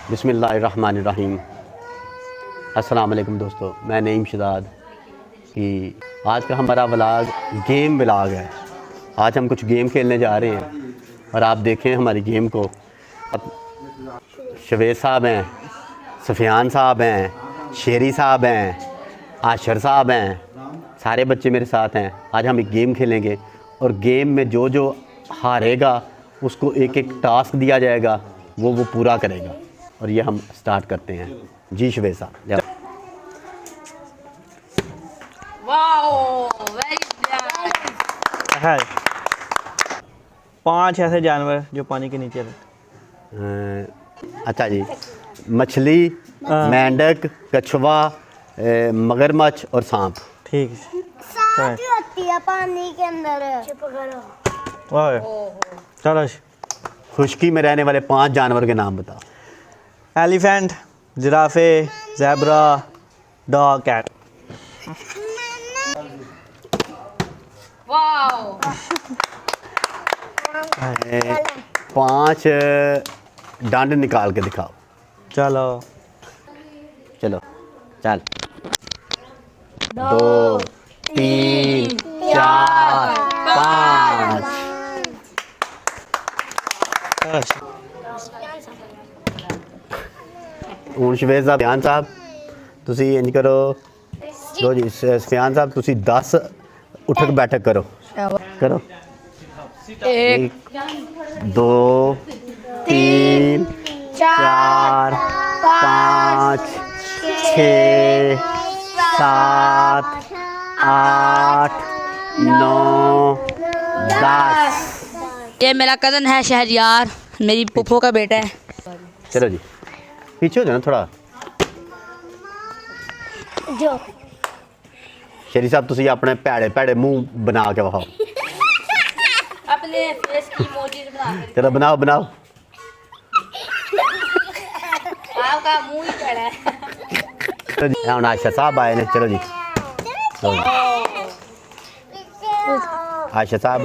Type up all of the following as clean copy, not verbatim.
बिस्मिल्लाहिर्रहमानिर्रहीम। अस्सलाम वालेकुम दोस्तों, मैं नईम शहजाद कि आज का हमारा व्लॉग गेम व्लॉग है। आज हम कुछ गेम खेलने जा रहे हैं और आप देखें हमारी गेम को। शवेद साहब हैं, सफ़ियान साहब हैं, शेरी साहब हैं, आशर साहब हैं, सारे बच्चे मेरे साथ हैं। आज हम एक गेम खेलेंगे और गेम में जो जो हारेगा उसको एक एक टास्क दिया जाएगा, वो पूरा करेगा। और ये हम स्टार्ट करते हैं। जी शवेद साहब जाओ। है 5 ऐसे जानवर जो पानी के नीचे रहते। अच्छा जी, मछली, मेंढक, कछुआ, मगरमच्छ और सांप। ठीक है, सांप ही होती है पानी के अंदर। चुप करो। ओए चलो। खुश्की में रहने वाले 5 जानवर के नाम बताओ। Elephant, giraffe, zebra, dog, cat. 5 डंड निकाल के दिखाओ। चलो चलो चल। 2 3 4 5। ਹੁਣ शवेद साहब, सफियान साहब तुसी इंज करो। लो जी सफियान साहब तुसी 10 उठक बैठक करो। करो 1 2 3 4 5 6 7 8 9 10। ये मेरा कज़न है शहरयार, मेरी पुप्पो का बेटा है। चलो जी पीछे हो जाना थोड़ा। जो शेरी साहब तुसी अपने भैड़े भैड़े मुंह बना के वहाओ। अपने फेस की इमोजीज बना के। चलो बनाओ बनाओ। आपका मुंह ही टेढ़ा है। चलो जी हम आयशा साहब आए ने। चलो जी आयशा साहब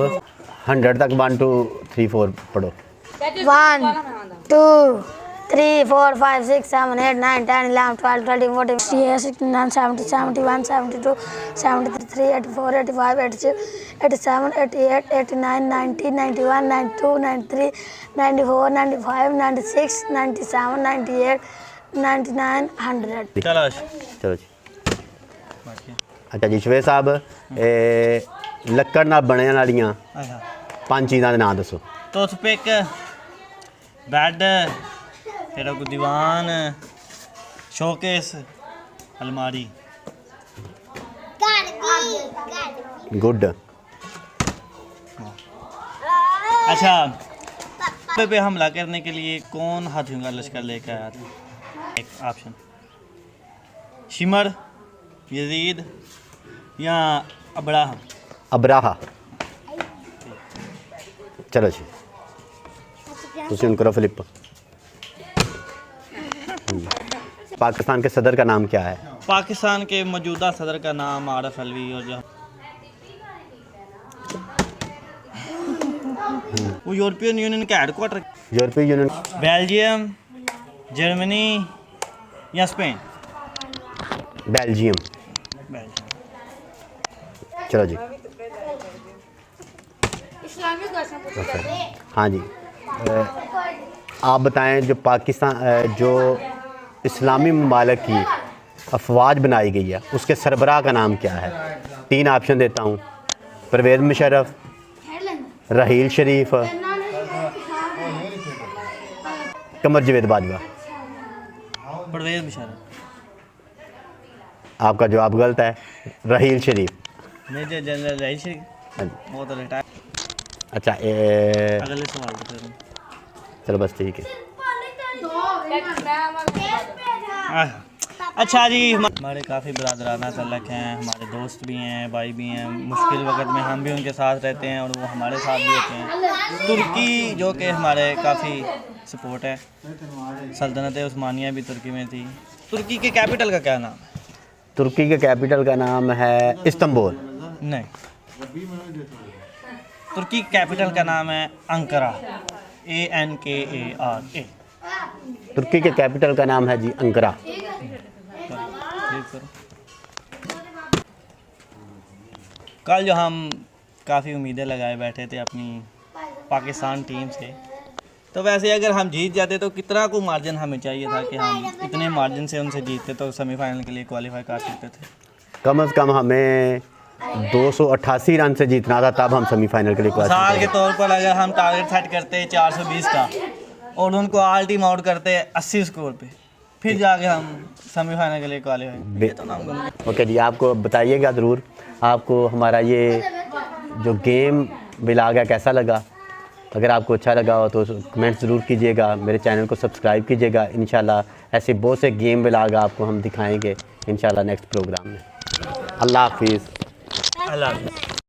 100 तक 1 2 3 4 पढ़ो। 1 2 3 4 5 6 7 8 9 10 11 12 13 14 15 16 17 71 72 73 84 85 86 87 88 89 90 91 92 93 94 95 96 97 98 99 100। चलो चलो जी। अच्छा जी शवेद साहब लक्कड़ नाल बनने वालियां 5 चीज़ां दे नाम दसो। टूथपिक, बेड, फिर कोई दीवान, शोकेस, अलमारी। गुड। अच्छा, पे हमला करने के लिए कौन हाथियों का लश्कर लेकर आया था? एक ऑप्शन, शिमर, यजीद या अब्राहा। अब्राहा। चलो जी तुसी उन करो फ्लिप। पाकिस्तान के सदर का नाम क्या है? पाकिस्तान के मौजूदा सदर का नाम आरिफ अलवी। और जो वो यूरोपियन यूनियन का हेडक्वार्टर, यूरोपीय यूनियन। बेल्जियम, जर्मनी या स्पेन? बेल्जियम। चलो जी हाँ जी आप बताएं जो पाकिस्तान जो इस्लामी ममालिक की अफवाज बनाई गई है उसके सरबराह का नाम क्या है? 3 ऑप्शन देता हूँ। परवेज़ मुशर्रफ, रहील शरीफ, कमर जावेद बाजवा। परवेज़ मुशर्रफ। आपका जवाब गलत है, रहील शरीफ। मेजर जनरल रहील शरीफ वो तो रिटायर। अच्छा अगले सवाल पे करूँ। चलो बस ठीक है। अच्छा जी, हमारे काफ़ी बरादराना तल्लक हैं, हमारे दोस्त भी हैं, भाई भी हैं। मुश्किल वक्त में हम भी उनके साथ रहते हैं और वो हमारे साथ भी होते हैं। तुर्की जो कि हमारे काफ़ी सपोर्ट है। सल्तनत उस्मानिया भी तुर्की में थी। तुर्की के कैपिटल का क्या नाम है? तुर्की के कैपिटल का नाम है इस्तांबुल। नहीं, तुर्की कैपिटल का नाम है अंकारा, ANKARA। तुर्की के कैपिटल का नाम है जी अंकारा। कल जो हम काफ़ी उम्मीदें लगाए बैठे थे अपनी पाकिस्तान टीम से, तो वैसे अगर हम जीत जाते तो कितना को मार्जिन हमें चाहिए था कि हम इतने मार्जिन से उनसे जीतते तो सेमीफाइनल के लिए क्वालिफाई कर सकते थे। कम से कम हमें 288 रन से जीतना था, तब हम सेमीफाइनल के लिए मिसाल के तौर पर अगर हम टारगेट सेट करते 420 का और उनको ऑल टीम आउट करते 80 स्कोर पे, फिर जाके हम सेमीफाइनल के लिए क्वालिफाई तो नाम। ओके जी, आपको बताइएगा ज़रूर आपको हमारा ये जो गेम मिला गया कैसा लगा। अगर आपको अच्छा लगा हो तो कमेंट ज़रूर कीजिएगा, मेरे चैनल को सब्सक्राइब कीजिएगा। इंशाल्लाह ऐसे बहुत से गेम मिलाकर आपको हम दिखाएंगे इंशाल्लाह नेक्स्ट प्रोग्राम में। अल्लाह हाफिज़। अल्लाह हाफिज़।